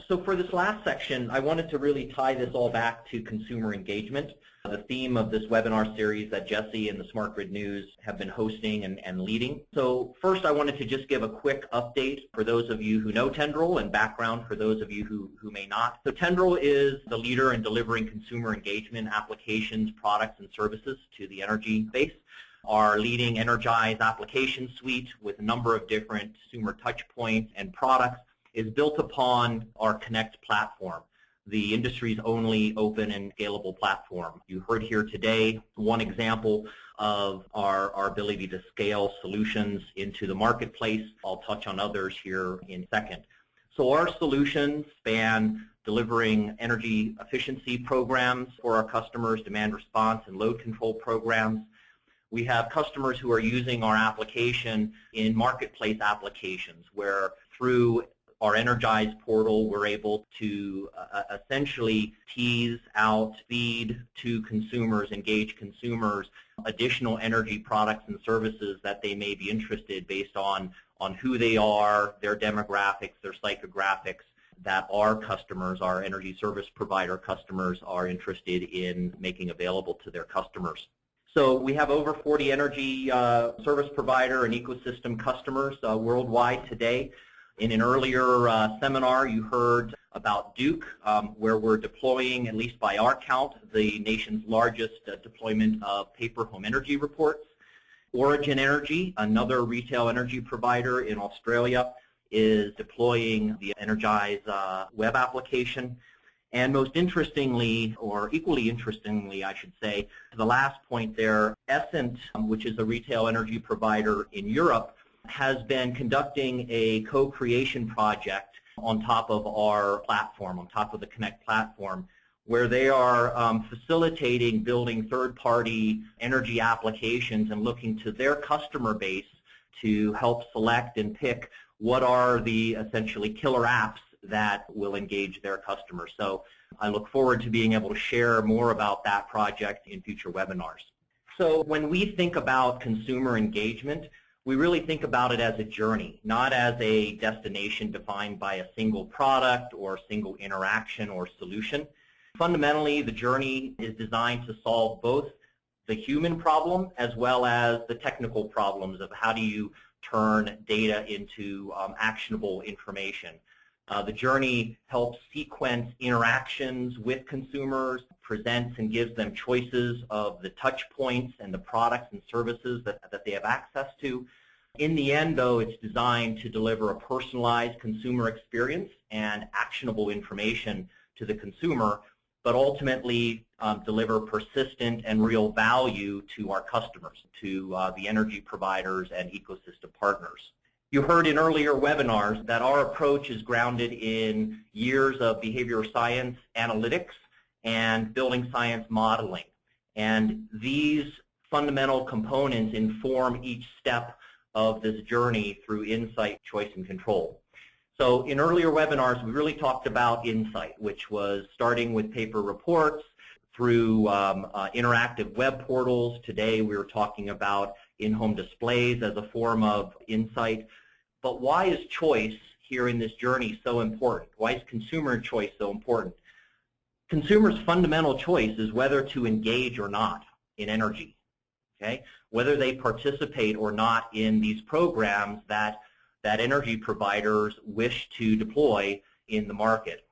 So for this last section, I wanted to really tie this all back to consumer engagement, the theme of this webinar series that Jesse and the SmartGridNews have been hosting and leading. So first, I wanted to just give a quick update for those of you who know Tendril and background for those of you who may not. So Tendril is the leader in delivering consumer engagement applications, products, and services to the energy space. Our leading Energize application suite with a number of different consumer touch points and products is built upon our Connect platform, the industry's only open and scalable platform. You heard here today one example of our ability to scale solutions into the marketplace. I'll touch on others here in a second. So our solutions span delivering energy efficiency programs for our customers, demand response and load control programs. We have customers who are using our application in marketplace applications where through our Energize portal, we're able to essentially tease out, feed to consumers, engage consumers, additional energy products and services that they may be interested based on who they are, their demographics, their psychographics, that our customers, our energy service provider customers, are interested in making available to their customers. So we have over 40 energy service provider and ecosystem customers worldwide today. In an earlier seminar, you heard about Duke, where we're deploying, at least by our count, the nation's largest deployment of paper home energy reports. Origin Energy, another retail energy provider in Australia, is deploying the Energize web application. And most interestingly, or equally interestingly, I should say, to the last point there, Essent, which is a retail energy provider in Europe, has been conducting a co-creation project on top of our platform, on top of the Connect platform, where they are facilitating building third-party energy applications and looking to their customer base to help select and pick what are the essentially killer apps that will engage their customers. So I look forward to being able to share more about that project in future webinars. So when we think about consumer engagement, we really think about it as a journey, not as a destination defined by a single product or single interaction or solution. Fundamentally, the journey is designed to solve both the human problem as well as the technical problems of how do you turn data into actionable information. The journey helps sequence interactions with consumers, presents and gives them choices of the touch points and the products and services that they have access to. In the end, though, it's designed to deliver a personalized consumer experience and actionable information to the consumer, but ultimately deliver persistent and real value to our customers, to the energy providers and ecosystem partners. You heard in earlier webinars that our approach is grounded in years of behavioral science analytics and building science modeling. And these fundamental components inform each step of this journey through insight, choice, and control. So in earlier webinars, we really talked about insight, which was starting with paper reports through interactive web portals. Today we were talking about in-home displays as a form of insight. But why is choice here in this journey so important? Why is consumer choice so important? Consumers' fundamental choice is whether to engage or not in energy, okay? Whether they participate or not in these programs that energy providers wish to deploy in the market.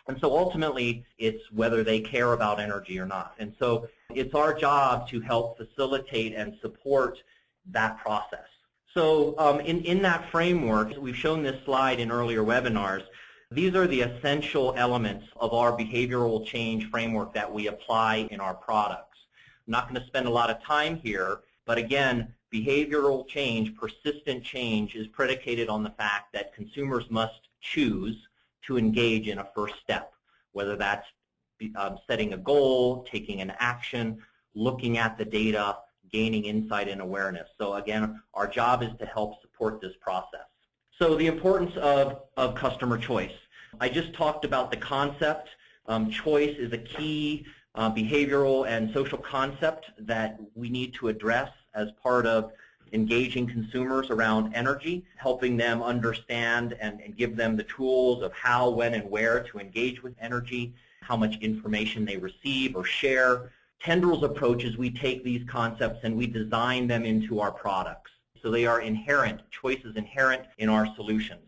And so ultimately, it's whether they care about energy or not. And so it's our job to help facilitate and support that process. So in that framework, we've shown this slide in earlier webinars. These are the essential elements of our behavioral change framework that we apply in our products. I'm not going to spend a lot of time here, but again, behavioral change, persistent change, is predicated on the fact that consumers must choose to engage in a first step, whether that's setting a goal, taking an action, looking at the data, gaining insight and awareness. So again, our job is to help support this process. So the importance of customer choice. I just talked about the concept. Choice is a key behavioral and social concept that we need to address as part of engaging consumers around energy, helping them understand and give them the tools of how, when, and where to engage with energy, how much information they receive or share. Tendril's approach is we take these concepts and we design them into our products. So they are inherent, choices inherent in our solutions.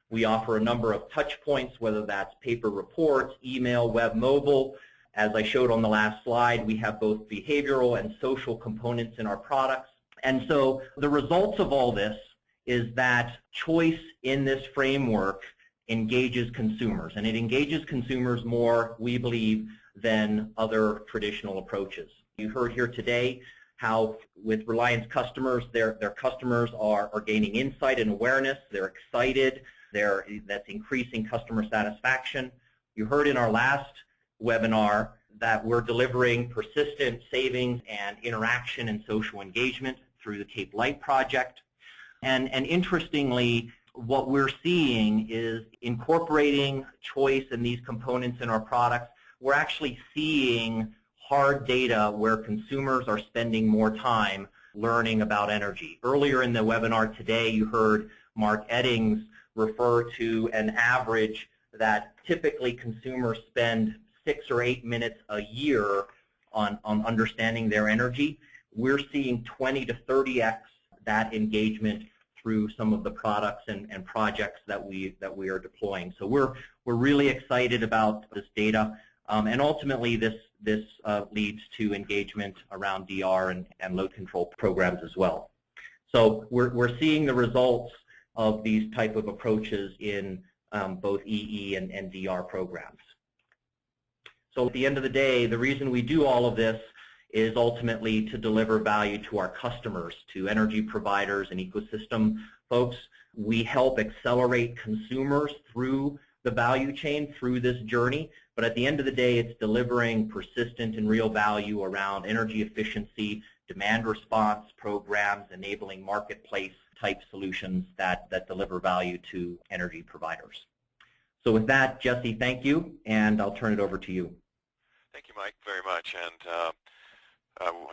We offer a number of touch points, whether that's paper reports, email, web, mobile. As I showed on the last slide, we have both behavioral and social components in our products. And so the results of all this is that choice in this framework engages consumers, and it engages consumers more, we believe, than other traditional approaches. You heard here today how with Reliant's customers, their customers are gaining insight and awareness, they're excited, that's increasing customer satisfaction. You heard in our last webinar that we're delivering persistent savings and interaction and social engagement through the Cape Light project. And interestingly, what we're seeing is incorporating choice and these components in our products, we're actually seeing hard data where consumers are spending more time learning about energy. Earlier in the webinar today, you heard Mark Eddings refer to an average that typically consumers spend 6 or 8 minutes a year on understanding their energy. We're seeing 20 to 30x that engagement through some of the products and projects that we are deploying. So we're really excited about this data, and ultimately this leads to engagement around DR and load control programs as well. So we're seeing the results of these type of approaches in both EE and DR programs. So at the end of the day, the reason we do all of this is ultimately to deliver value to our customers, to energy providers and ecosystem folks. We help accelerate consumers through the value chain, through this journey, but at the end of the day, it's delivering persistent and real value around energy efficiency, demand response programs, enabling marketplace type solutions that deliver value to energy providers. So with that, Jesse, thank you, and I'll turn it over to you. Thank you, Mike, very much. And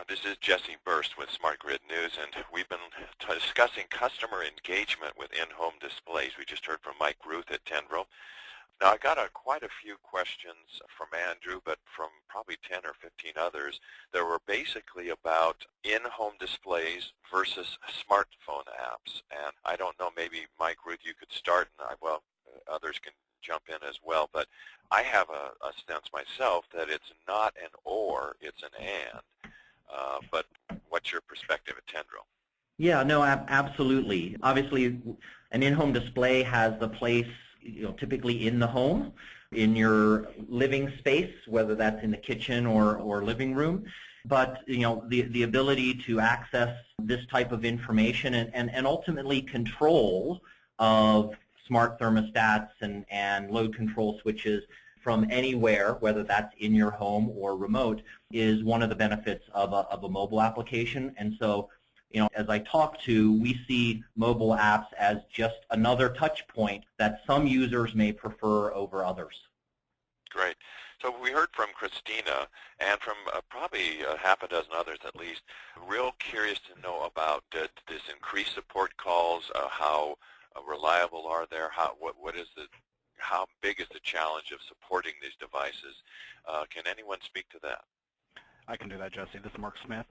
this is Jesse Berst with SmartGridNews, and we've been discussing customer engagement with in-home displays. We just heard from Mike Ruth at Tendril. Now, I got quite a few questions from Andrew, but from probably 10 or 15 others that were basically about in-home displays versus smartphone apps. And I don't know, maybe Mike Ruth, you could start, and others can jump in as well, but I have a sense myself that it's not an or, it's an and. But what's your perspective at Tendril? Yeah, no, absolutely. Obviously, an in-home display has the place, typically in the home, in your living space, whether that's in the kitchen or living room. But the ability to access this type of information and ultimately control of smart thermostats and load control switches from anywhere, whether that's in your home or remote, is one of the benefits of a mobile application. And so, as I talk to, we see mobile apps as just another touch point that some users may prefer over others. Great. So we heard from Christina and from probably half a dozen others at least. Real curious to know about this increased support calls, how reliable are they? How big is the challenge of supporting these devices? Can anyone speak to that? I can do that, Jesse. This is Mark Smith.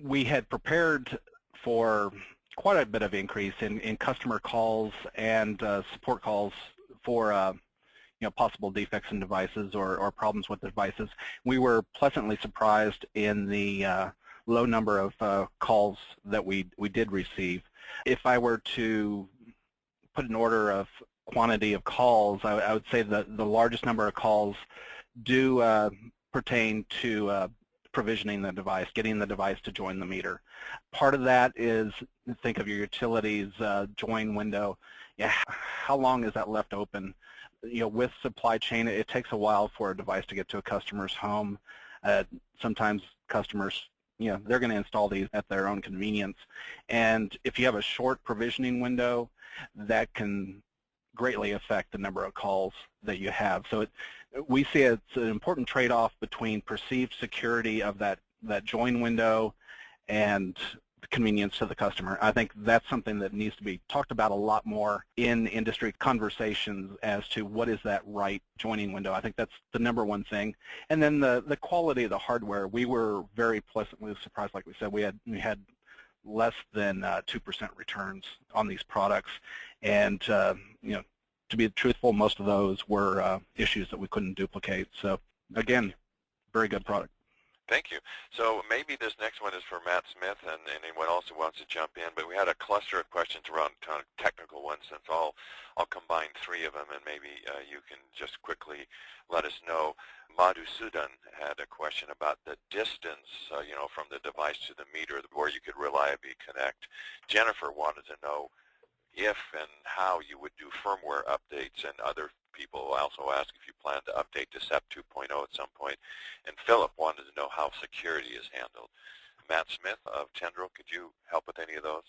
We had prepared for quite a bit of increase in customer calls and support calls for possible defects in devices or problems with the devices. We were pleasantly surprised in the low number of calls that we did receive. If I were to put an order of quantity of calls, I would say that the largest number of calls do pertain to provisioning the device, getting the device to join the meter. Part of that is, think of your utilities join window. Yeah, how long is that left open? With supply chain, it takes a while for a device to get to a customer's home. Sometimes customers, they're going to install these at their own convenience. And if you have a short provisioning window, that can greatly affect the number of calls that you have. So we see it's an important trade-off between perceived security of that join window and convenience to the customer. I think that's something that needs to be talked about a lot more in industry conversations as to what is that right joining window. I think that's the number one thing. And then the quality of the hardware, we were very pleasantly surprised. Like we said, we had less than 2% returns on these products, and you know, to be truthful, most of those were issues that we couldn't duplicate. So again, very good product. Thank you. So maybe this next one is for Matt Smith and anyone else who wants to jump in, but we had a cluster of questions around kind of technical ones, since I'll combine three of them, and maybe you can just quickly let us know. Madhusudan had a question about the distance, you know, from the device to the meter, where you could reliably connect. Jennifer wanted to know if and how you would do firmware updates, and other people also ask if you plan to update to SEP 2.0 at some point. And Philip wanted to know how security is handled. Matt Smith of Tendril, could you help with any of those?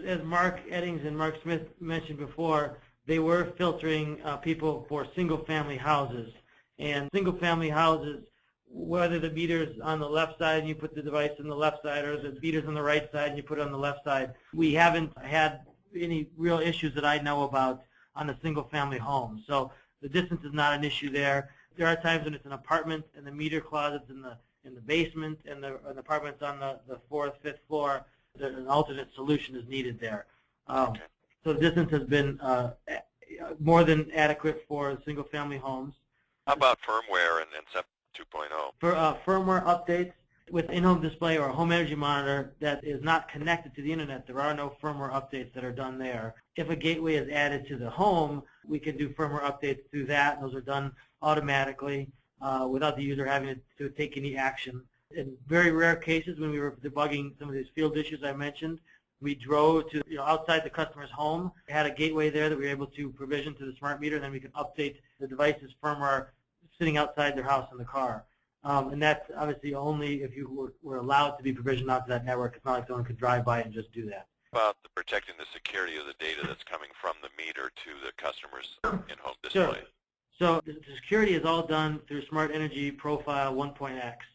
As Mark Eddings and Mark Smith mentioned before, they were filtering people for single-family houses. And single-family houses, whether the meter's on the left side and you put the device on the left side, or the meter's on the right side and you put it on the left side, we haven't had any real issues that I know about on a single-family home. So the distance is not an issue there. There are times when it's an apartment and the meter closet's in the basement and the apartment's on the fourth, fifth floor. An alternate solution is needed there. Okay. So the distance has been more than adequate for single-family homes. How about firmware and SEP 2.0? For firmware updates with in-home display or a home energy monitor that is not connected to the internet, there are no firmware updates that are done there. If a gateway is added to the home, we can do firmware updates through that. Those are done automatically without the user having to take any action. In very rare cases, when we were debugging some of these field issues I mentioned, we drove to outside the customer's home, had a gateway there that we were able to provision to the smart meter, and then we could update the device's firmware sitting outside their house in the car. And that's obviously only if you were allowed to be provisioned onto that network. It's not like someone could drive by and just do that. About protecting the security of the data that's coming from the meter to the customer's in-home display. Sure. So the security is all done through Smart Energy Profile 1.x.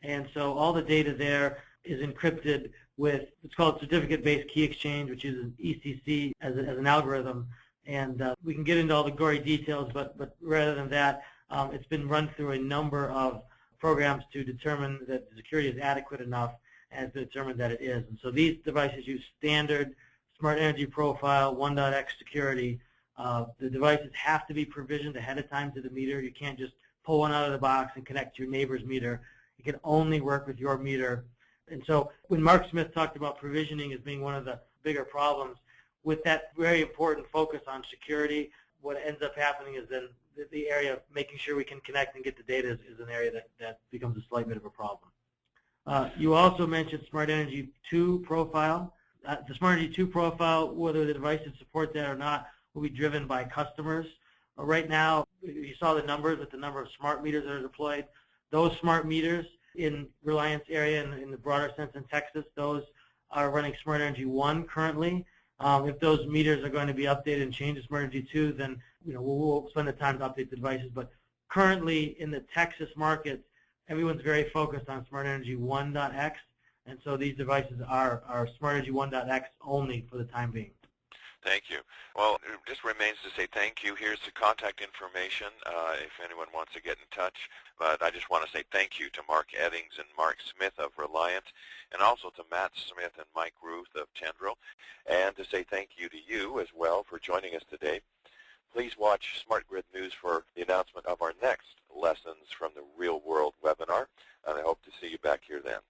And so all the data there is encrypted with, it's called certificate-based key exchange, which uses ECC as an algorithm. And we can get into all the gory details, but rather than that, it's been run through a number of programs to determine that the security is adequate enough, and to determine that it is. And so these devices use standard Smart Energy Profile 1.x security. The devices have to be provisioned ahead of time to the meter. You can't just pull one out of the box and connect to your neighbor's meter. It can only work with your meter. And so when Mark Smith talked about provisioning as being one of the bigger problems, with that very important focus on security, what ends up happening is then the area of making sure we can connect and get the data is an area that becomes a slight bit of a problem. You also mentioned Smart Energy 2 profile. The Smart Energy 2 profile, whether the devices support that or not, will be driven by customers. Right now, you saw the numbers with the number of smart meters that are deployed. Those smart meters in Reliant's area and in the broader sense in Texas, those are running Smart Energy 1 currently. If those meters are going to be updated and changed to Smart Energy 2, then we'll spend the time to update the devices. But currently in the Texas market, everyone's very focused on Smart Energy 1.x, and so these devices are Smart Energy 1.x only for the time being. Thank you. Well, it just remains to say thank you. Here's the contact information if anyone wants to get in touch. But I just want to say thank you to Mark Eddings and Mark Smith of Reliant, and also to Matt Smith and Mike Ruth of Tendril, and to say thank you to you as well for joining us today. Please watch Smart Grid News for the announcement of our next Lessons from the Real World webinar, and I hope to see you back here then.